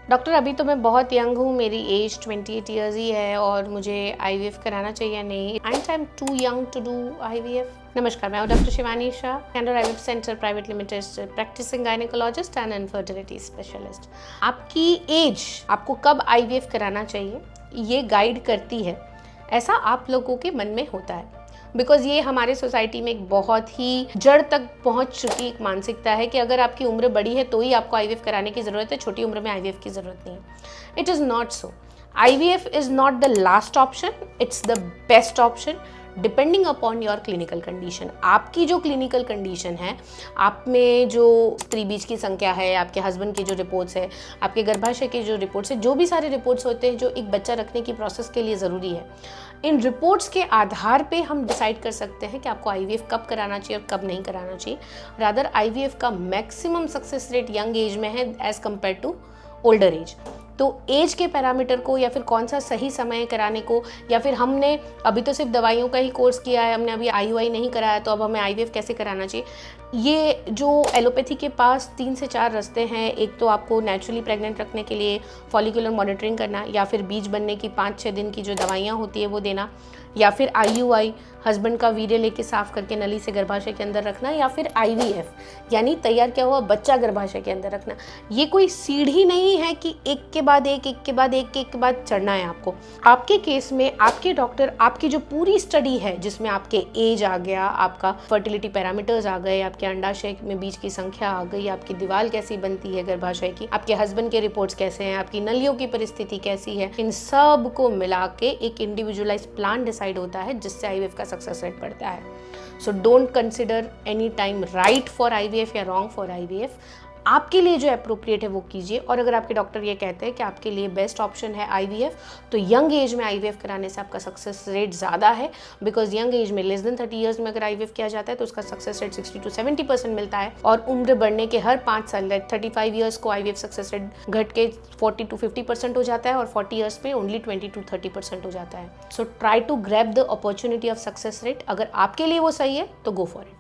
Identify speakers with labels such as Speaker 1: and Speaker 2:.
Speaker 1: Doctor अभी तो मैं बहुत यंग हूँ, मेरी एज 28 ईयर्स ही है और मुझे आईवीएफ कराना चाहिए या नहीं? I am too young to do IVF. नमस्कार, मैं हूँ doctor Shivani Shah, Candor IVF centre private limited, practising gynaecologist and infertility specialist. आपकी एज, आपको कब आईवीएफ कराना चाहिए, ये गाइड करती है। ऐसा आप लोगों के मन में होता है बिकॉज ये हमारे सोसाइटी में एक बहुत ही जड़ तक पहुंच चुकी एक मानसिकता है कि अगर आपकी उम्र बड़ी है तो ही आपको आईवीएफ कराने की ज़रूरत है, छोटी उम्र में आईवीएफ की ज़रूरत नहीं है। It is not so. IVF is not the last option, it's the best option depending upon your clinical condition. आपकी जो क्लिनिकल कंडीशन है, आप में जो स्त्री बीज की संख्या है, आपके हस्बैंड की जो रिपोर्ट्स है, आपके गर्भाशय के जो रिपोर्ट्स है, जो भी सारे रिपोर्ट्स होते हैं जो एक बच्चा रखने की प्रोसेस के लिए ज़रूरी है, इन रिपोर्ट्स के आधार पे हम डिसाइड कर सकते हैं कि आपको आईवीएफ कब कराना चाहिए और कब नहीं कराना चाहिए। रादर आईवीएफ का maximum success rate young age में है as compare to older age. तो एज के पैरामीटर को या फिर कौन सा सही समय कराने को, या फिर हमने अभी तो सिर्फ दवाइयों का ही कोर्स किया है, हमने अभी आईयूआई नहीं कराया तो अब हमें आईवीएफ कैसे कराना चाहिए, ये जो एलोपैथी के पास 3 से 4 रास्ते हैं। एक तो आपको नेचुरली प्रेग्नेंट रखने के लिए फॉलिकुलर मॉनिटरिंग करना, या फिर बीज बनने की 5-6 दिन की जो दवाइयाँ होती है वो देना, या फिर आईयूआई हस्बैंड का वीर्य लेके साफ करके नली से गर्भाशय के अंदर रखना, या फिर आईवीएफ यानी तैयार किया हुआ बच्चा गर्भाशय के अंदर रखना। ये कोई सीढ़ी नहीं है कि एक के बाद एक के बाद एक के बाद चढ़ना है आपको। आपके केस में आपके डॉक्टर आपकी जो पूरी स्टडी है, जिसमें आपके एज आ गया, आपका फर्टिलिटी पैरामीटर्स आ गए, आपके अंडाशय में बीज की संख्या आ गई, आपकी दीवार कैसी बनती है गर्भाशय की, आपके हस्बैंड के रिपोर्ट्स कैसे हैं, आपकी नलियों की परिस्थिति कैसी है, इन सब को मिला के एक इंडिविजुअलाइज प्लान डिसाइड होता है जिससे आईवीएफ का सक्सेस रेट बढ़ता है। So don't consider any time right for IVF या रॉन्ग फॉर आईवीएफ। आपके लिए जो अप्रोप्रिएट है वो कीजिए। और अगर आपके डॉक्टर ये कहते हैं कि आपके लिए बेस्ट ऑप्शन है आईवीएफ, तो यंग एज में आईवीएफ कराने से आपका सक्सेस रेट ज़्यादा है। बिकॉज यंग एज में लेस देन 30 ईयर्स में अगर आईवीएफ किया जाता है तो उसका सक्सेस रेट 60 to 70% मिलता है। और उम्र बढ़ने के हर 5 साल 35 ईयर्स को आईवीएफ सक्सेस रेट घट के 40 to 50% हो जाता है, और 40 ईयर्स पे ओनली 20 to 30% हो जाता है। So try to grab the opportunity of success rate. अगर आपके लिए वो सही है तो गो फॉर इट।